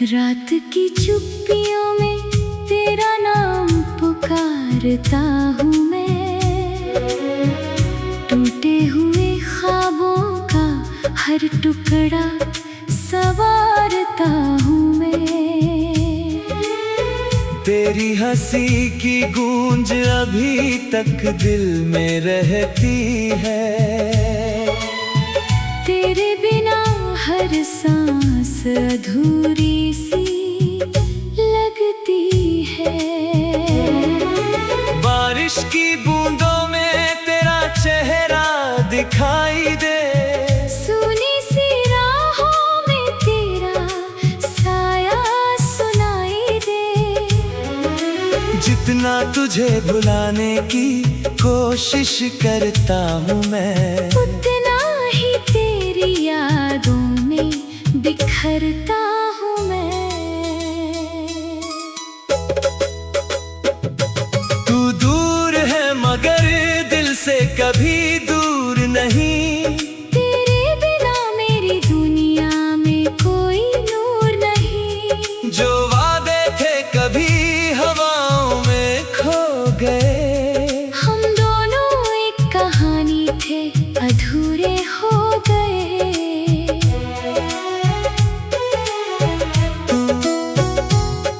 रात की चुप्पियों में तेरा नाम पुकारता हूँ मैं। टूटे हुए ख्वाबों का हर टुकड़ा संवारता हूँ मैं। तेरी हंसी की गूंज अभी तक दिल में रहती है। तेरे बिना हर सांस अधूरी सी लगती है। बारिश की बूंदों में तेरा चेहरा दिखाई दे। सुनी सी राहों में तेरा साया सुनाई दे। जितना तुझे भुलाने की कोशिश करता हूँ मैं, उतना ही तेरी यादों में बिखरता हूँ मैं। तू दूर है मगर दिल से कभी दूर नहीं। तेरे बिना मेरी दुनिया में कोई नूर नहीं। जो वादे थे कभी हवाओं में खो गए। हम दोनों एक कहानी थे अधूरे हो गए।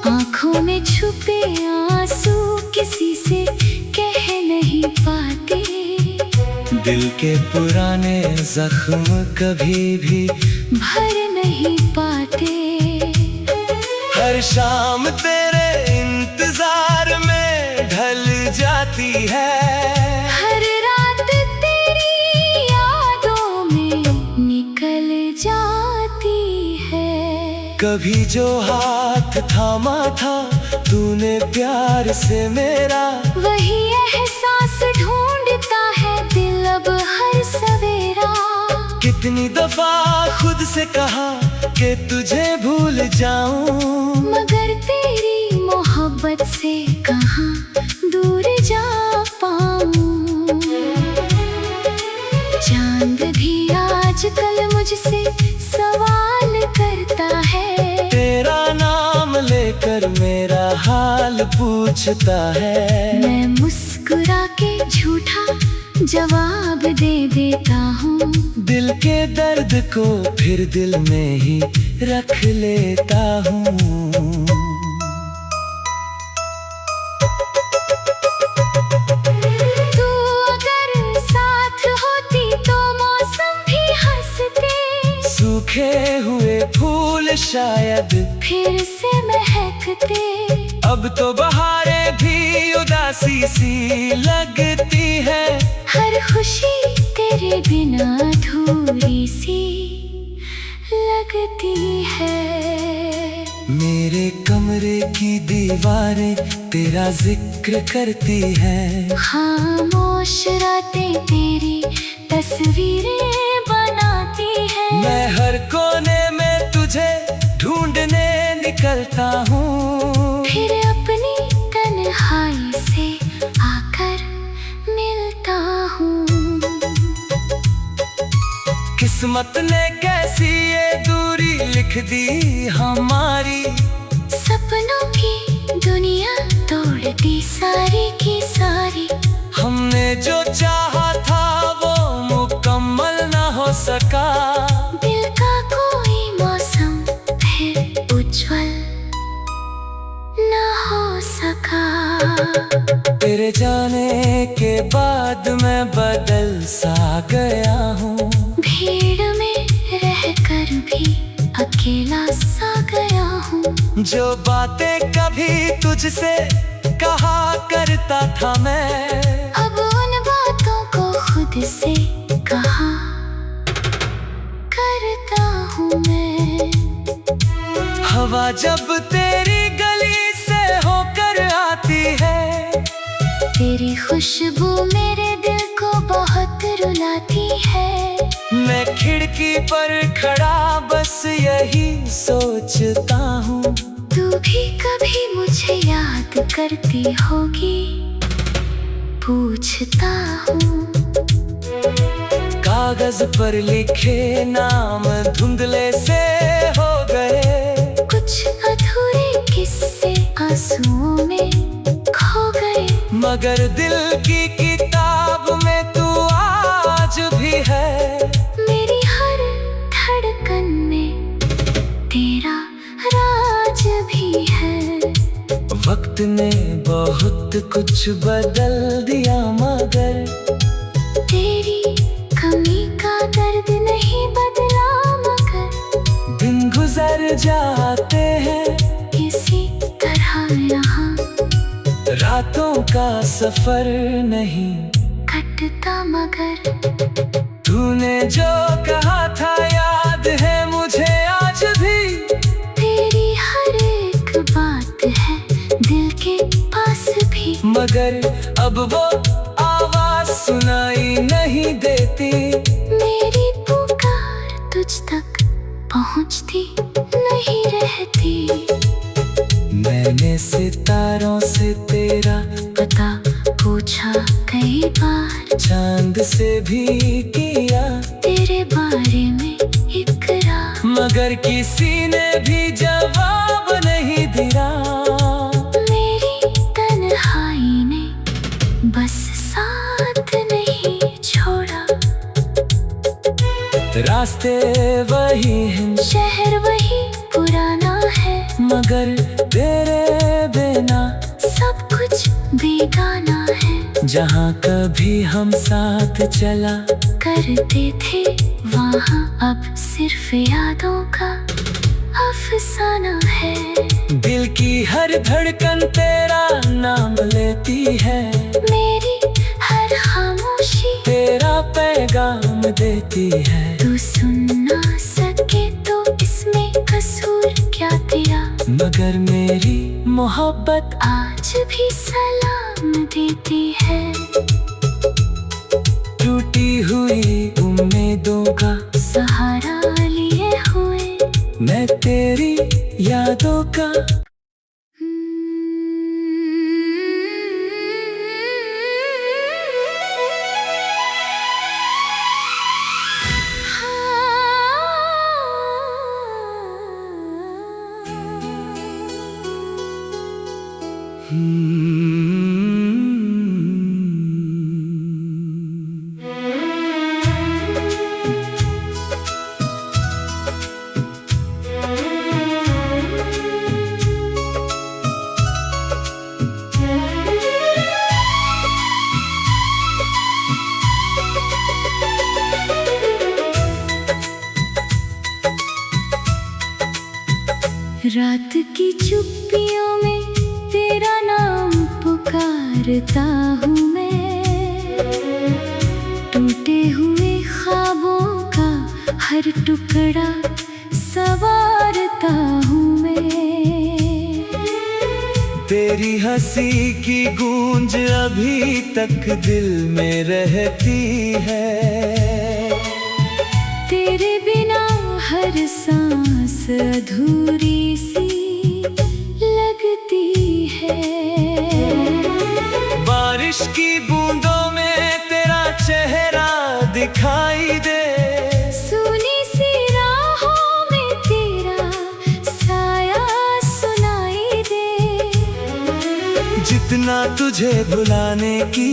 आँखों में छुपे आंसू किसी से कह नहीं पाते। दिल के पुराने जख्म कभी भी भर नहीं पाते। हर शाम तेरे इंतजार में ढल जाती है। हर रात तेरी यादों में निकल जाती है। कभी जो हाथ थामा था तूने प्यार से मेरा, वही एहसास ढूंढता है दिल अब हर सवेरा। कितनी दफा खुद से कहा कि तुझे भूल जाऊं, मगर तेरी मोहब्बत से कहाँ दूर जा पाऊं। चांद भी आजकल मुझसे सवाल करता है। तेरा नाम लेकर मेरा हाल पूछता है। मैं मुस्कुरा के झूठा जवाब दे देता हूँ। दिल के दर्द को फिर दिल में ही रख लेता हूँ। तू अगर साथ होती तो मौसम भी हंसते। सूखे हुए फूल शायद फिर से महकते। अब तो बहारें भी उदासी सी लगती है। हर खुशी तेरे बिना अधूरी सी लगती है। मेरे कमरे की दीवारें तेरा जिक्र करती हैं। खामोश रातें तेरी तस्वीरें बनाती हैं। मैं हर कोने में तुझे ढूंढने निकलता हूँ। फिर अपनी तन्हाई से आकर मिलता हूँ। किस्मत ने कैसी ये दूरी लिख दी हमारी। सपनों की दुनिया तोड़ दी सारी की सारी। हमने जो चाहा था वो मुकम्मल ना हो सका। दिल का कोई मौसम फिर उज्जवल ना हो सका। तेरे जाने के बाद मैं बदल सा गया हूँ। भीड़ में रहकर भी अकेला सा गया हूँ। जो बातें कभी तुझसे कहा करता था मैं, अब उन बातों को खुद से कहा करता हूँ मैं। हवा जब तेरी गली से होकर आती आती है। तेरी खुशबू मेरे दिल को बहुत रुलाती है। मैं खिड़की पर खड़ा बस यही सोचता हूँ, तू भी कभी मुझे याद करती होगी, पूछता हूँ। कागज पर लिखे नाम धुंधले से हो गए, कुछ अधूरे किस्से आंसुओं में खो गए। मगर दिल की किताब में तू आज भी है। मेरी हर धड़कन में तेरा राज भी है। वक्त ने बहुत कुछ बदल दिया, मगर तेरी कमी का दर्द नहीं बदला। मगर दिन गुजर जाते हैं इसी तरह यहाँ, रातों का सफर नहीं कटता। मगर तूने जो कहा था याद है मुझे आज भी। तेरी हर एक बात है दिल के पास भी। मगर अब वो आवाज सुनाई नहीं देती, मेरी पुकार तुझ तक पहुंचती नहीं रहती। मैंने सितारों से तेरा पता पूछा कई बार, चांद से भी किया तेरे बारे में इकरार। मगर किसी ने भी जवाब नहीं दिया। मेरी तन्हाई ने बस साथ नहीं छोड़ा। रास्ते वही हैं, शहर वही पुराना है। मगर तेरे बिना सब कुछ बेगाना है। जहाँ कभी हम साथ चला करते थे वहाँ अब सिर्फ यादों का अफसाना है। दिल की हर धड़कन तेरा नाम लेती है, मेरी हर खामोशी तेरा पैगाम देती है। तू सुन ना सके तो इसमें कसूर क्या तेरा। मगर मेरी मोहब्बत आज भी सलाम देती है। टूटी हुई उम्मीदों का सहारा लिए हुए मैं तेरी यादों का। रात की चुप्पियों में तेरा नाम पुकारता हूँ मैं। टूटे हुए ख्वाबों का हर टुकड़ा संवारता हूँ मैं। तेरी हंसी की गूंज अभी तक दिल में रहती है। तेरे बिना हर सांस अधूरी सी लगती है। बारिश की बूंदों में तेरा चेहरा दिखाई दे, सुनी सी राहों में तेरा साया सुनाई दे। जितना तुझे भुलाने की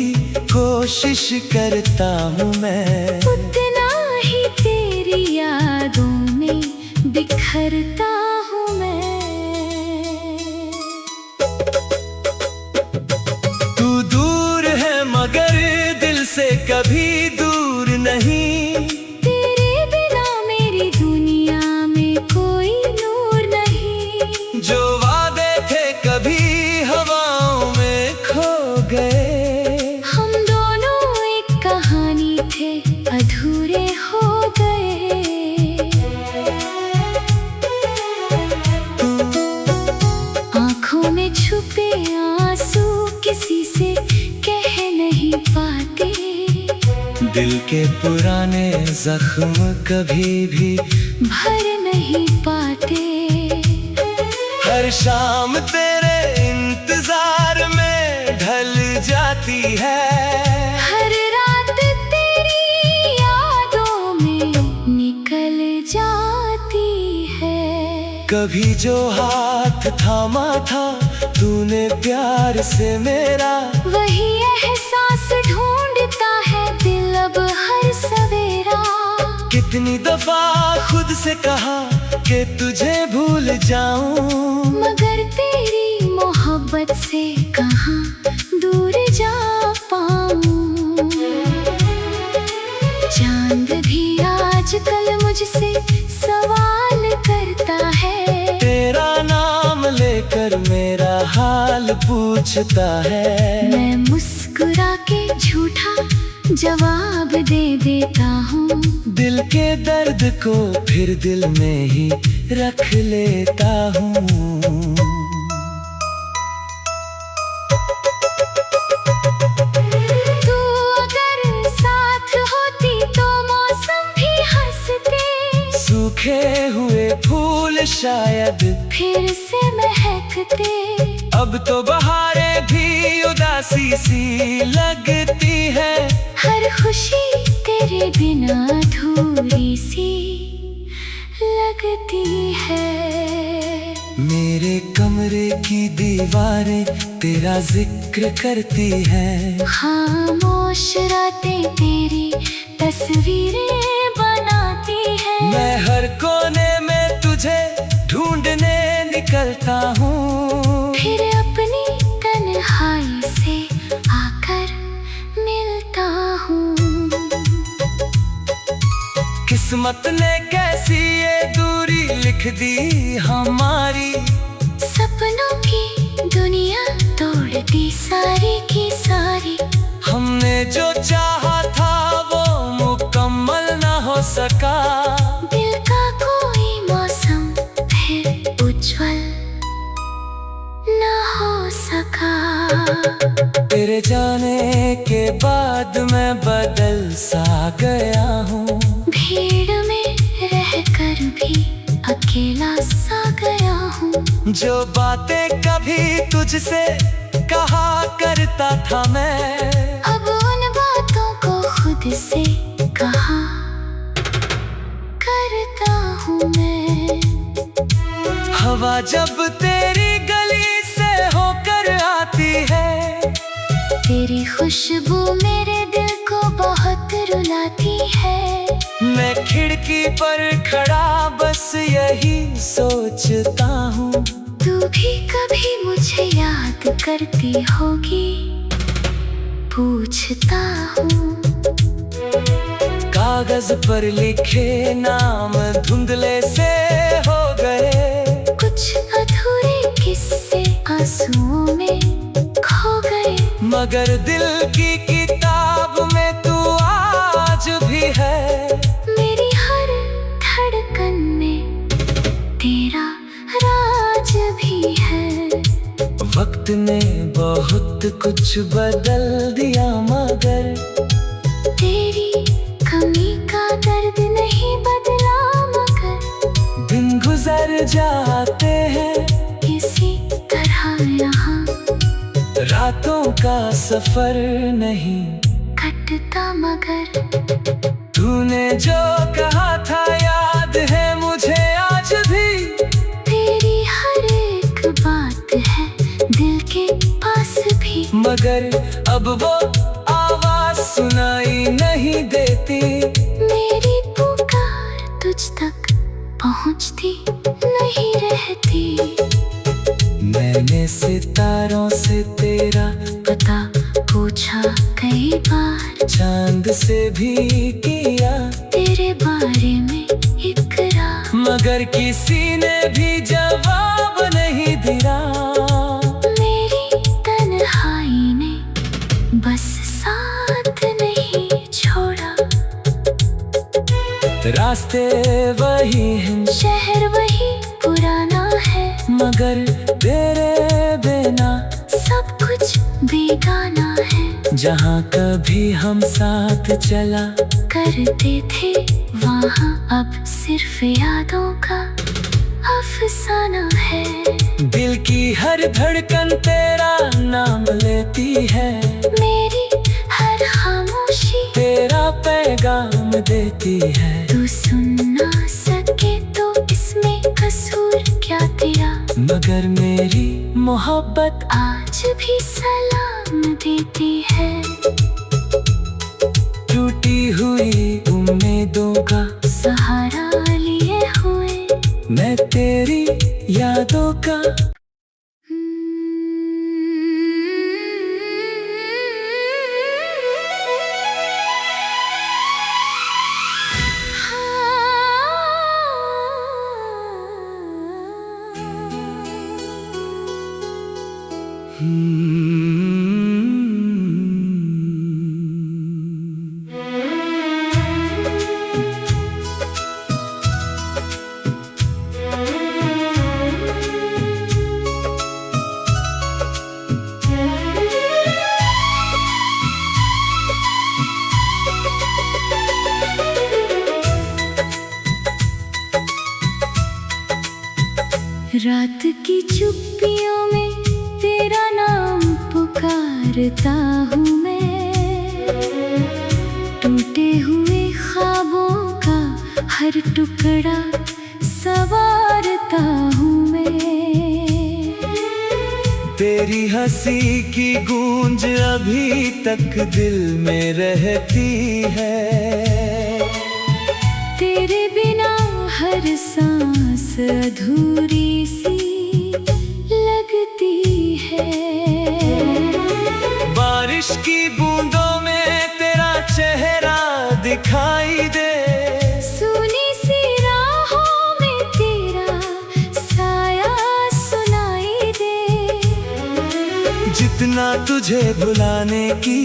कोशिश करता हूँ मैं, उतना ही तेरी यादों में बिखरता हूँ मैं। तू दूर है मगर दिल से कभी दूर नहीं। तेरे बिना मेरी दुनिया में कोई नूर नहीं। जो वादे थे कभी हवाओं में खो गए, हम दोनों एक कहानी थे अधूरे हो गए। आँखों में छुपे आंसू दिल के पुराने जख्म कभी भी भर नहीं पाते। हर शाम तेरे इंतजार में ढल जाती है। हर रात तेरी यादों में निकल जाती है। कभी जो हाथ थामा था तूने प्यार से मेरा, वही एहसास ढूंढता है दिल अब हर सवेरा। कितनी दफा खुद से कहा कि तुझे भूल जाऊं, मगर तेरी मोहब्बत से कहाँ दूर जा पाऊं। चांद भी आजकल मुझसे सवाल करता है। तेरा नाम लेकर मेरा हाल पूछता है। मैं मुस्कुरा के झूठा जवाब दे देता हूँ। दिल के दर्द को फिर दिल में ही रख लेता हूँ। तू अगर साथ होती तो मौसम भी हंसते, सूखे हुए फूल शायद फिर से महकते। अब तो बहारें भी उदासी सी लगती है। हर खुशी तेरे बिना अधूरी सी लगती है। मेरे कमरे की दीवारें तेरा जिक्र करती हैं। खामोश रातें तेरी तस्वीरें बनाती है। मैं हर कोने में तुझे ढूंढने निकलता हूँ। फिर अपनी तन्हाई से आकर मिलता हूँ। किस्मत ने कैसी ये दूरी लिख दी हमारी, सपनों की दुनिया तोड़ दी सारी की सारी। हमने जो चाहा था वो मुकम्मल ना हो सका। दिल का कोई मौसम फिर उज्जवल ना हो सका। तेरे जाने के बाद मैं बदल सा गया हूँ। भीड़ में रहकर भी अकेला सा गया हूँ। जो बातें कभी तुझसे कहा करता था मैं, अब उन बातों को खुद से कहा करता हूँ मैं। हवा जब तेरी गली से होकर आती है, तेरी खुशबू मेरे दिल को बहुत रुलाती है। मैं खिड़की पर खड़ा बस यही सोचता हूँ। तू भी कभी मुझे याद करती होगी, पूछता हूँ। कागज पर लिखे नाम धुंधले से हो गए, कुछ अधूरे किस्से आंसुओं में खो गए। मगर दिल की किताब में तू आज भी है। मेरी हर धड़कन में तेरा राज भी है। वक्त ने बहुत कुछ बदल दिया मगर तेरी कमी का दर्द नहीं बदला। मगर दिन गुजर जाते हैं किसी तरह यहाँ, रातों का सफर नहीं कटता। मगर तूने जो कहा था याद है मुझे आज भी। तेरी हर एक बात है दिल के पास भी। मगर अब वो आवाज सुनाई नहीं देती। मेरी पुकार तुझ तक पहुंचती नहीं रहती। मैंने सितारों से तेरा पता पूछा कई बार, चांद से भी किया तेरे बारे में इकरार। मगर किसी ने भी जवाब नहीं दिया। मेरी तन्हाई ने बस साथ नहीं छोड़ा। रास्ते वही हैं, शहर वही पुराना है। मगर तेरे बिना सब कुछ बेगाना है। जहाँ कभी हम साथ चला करते थे वहाँ अब सिर्फ यादों का अफसाना है। दिल की हर धड़कन तेरा नाम लेती है, मेरी हर खामोशी तेरा पैगाम देती है। तू सुन ना सके तो इसमें कसूर क्या तेरा, मगर मेरी मोहब्बत आज भी सलाम देती है। टूटी हुई उम्मीदों का सहारा लिए हुए मैं तेरी यादों का। रात की चुप्पियों में तेरा नाम पुकारता हूँ मैं, टूटे हुए ख्वाबों का हर टुकड़ा संवारता हूँ मैं। तेरी हंसी की गूंज अभी तक दिल में रहती है, तेरे बिना हर सांस अधूरी सी लगती है। बारिश की बूंदों में तेरा चेहरा दिखाई दे, सुनी सी राहों में तेरा साया सुनाई दे। जितना तुझे भुलाने की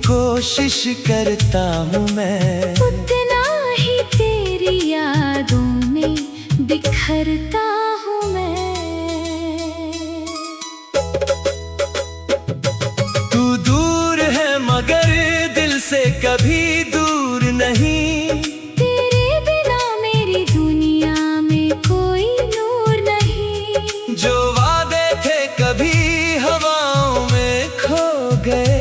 कोशिश करता हूँ मैं, उतना ही तेरी यादों में बिखरता हूँ मैं। तू दूर है मगर दिल से कभी दूर नहीं, तेरे बिना मेरी दुनिया में कोई नूर नहीं। जो वादे थे कभी हवाओं में खो गए।